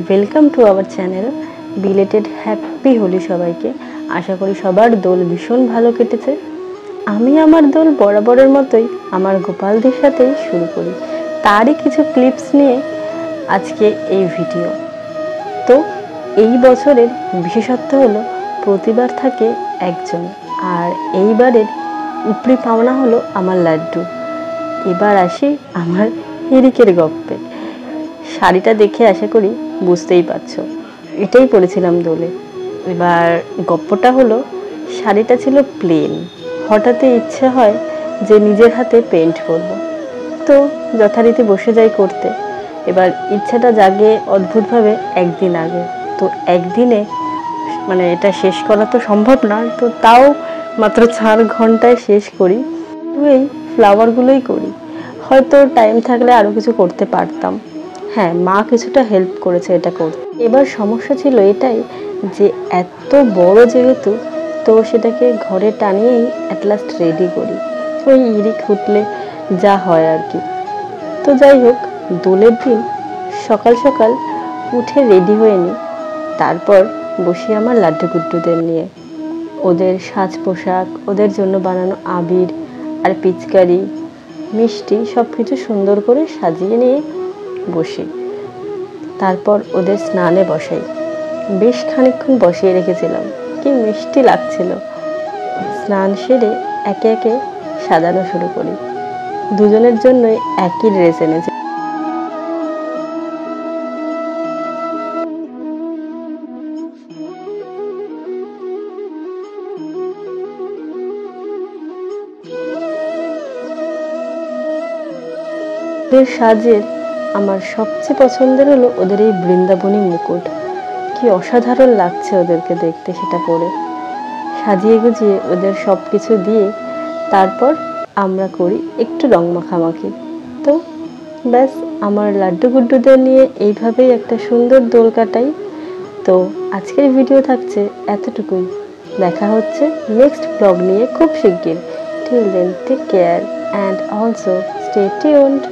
Welcome to our channel. Belated happy Holi সবাইকে। আশা করি সবার দোল ভীষণ ভালো কেটেছে। আমি আমার দোল বরাবরের মতোই আমার গোপালদের সাথেই শুরু করি, তারই কিছু ক্লিপস নিয়ে আজকে এই ভিডিও। তো এই বছরের বিশেষত্ব হলো প্রতিবার থাকে একজন, আর এইবারের উপরি পাওনা হলো আমার লাড্ডু। এবার আসি আমার হিরিকের গপ্পে। শাড়িটা দেখে আশা করি বুঝতেই পারছো, এটাই পরেছিলাম দোলে। এবার গপ্পটা হলো, শাড়িটা ছিল প্লেন, হঠাৎই ইচ্ছে হয় যে নিজের হাতে পেন্ট করব, তো যথারীতি বসে যাই করতে। এবার ইচ্ছাটা জাগে অদ্ভুতভাবে একদিন আগে, তো একদিনে মানে এটা শেষ করা তো সম্ভব না, তো তাও মাত্র 4 ঘন্টায় শেষ করি। এই ফ্লাওয়ারগুলোই করি, হয়তো টাইম থাকলে আরও কিছু করতে পারতাম। হ্যাঁ, মা কিছুটা হেল্প করেছে এটা করতে। এবার সমস্যা ছিল এটাই যে এত বড় যেহেতু, তো সেটাকে ঘরে টানিয়েই অ্যাট লাস্ট রেডি করি, ওই ইরিক উঠলে যা হয় আর কি। তো যাই হোক, দোলের দিন সকাল সকাল উঠে রেডি হয়ে নিই, তারপর বসি আমার লাড্ডু গুড্ডুদের নিয়ে। ওদের সাজ পোশাক, ওদের জন্য বানানো আবির আর পিচকারি, মিষ্টি সব কিছু সুন্দর করে সাজিয়ে নিয়ে বসি। তারপর ওদের স্নানে বসাই, বেশ খানিকক্ষণ বসিয়ে রেখেছিলাম, কি মিষ্টি লাগছিল। স্নান সেরে একে একে সাজানো শুরু করি। দুজনের জন্যই একই ড্রেস এনেছি। ওদের সাজের আমার সবচেয়ে পছন্দের হলো ওদের এই বৃন্দাবনী মুকুট। কি অসাধারণ লাগছে ওদেরকে দেখতে সেটা পরে। সাজিয়ে গুজিয়ে ওদের সব কিছু দিয়ে তারপর আমরা করি একটু রং মাখামাখি। তো ব্যাস, আমার লাড্ডু গুড্ডুদের নিয়ে এইভাবেই একটা সুন্দর দোল কাটাই। তো আজকের ভিডিও থাকছে এতটুকুই। দেখা হচ্ছে নেক্সট ব্লগ নিয়ে খুব শিগগির। Till then take care and also stay tuned.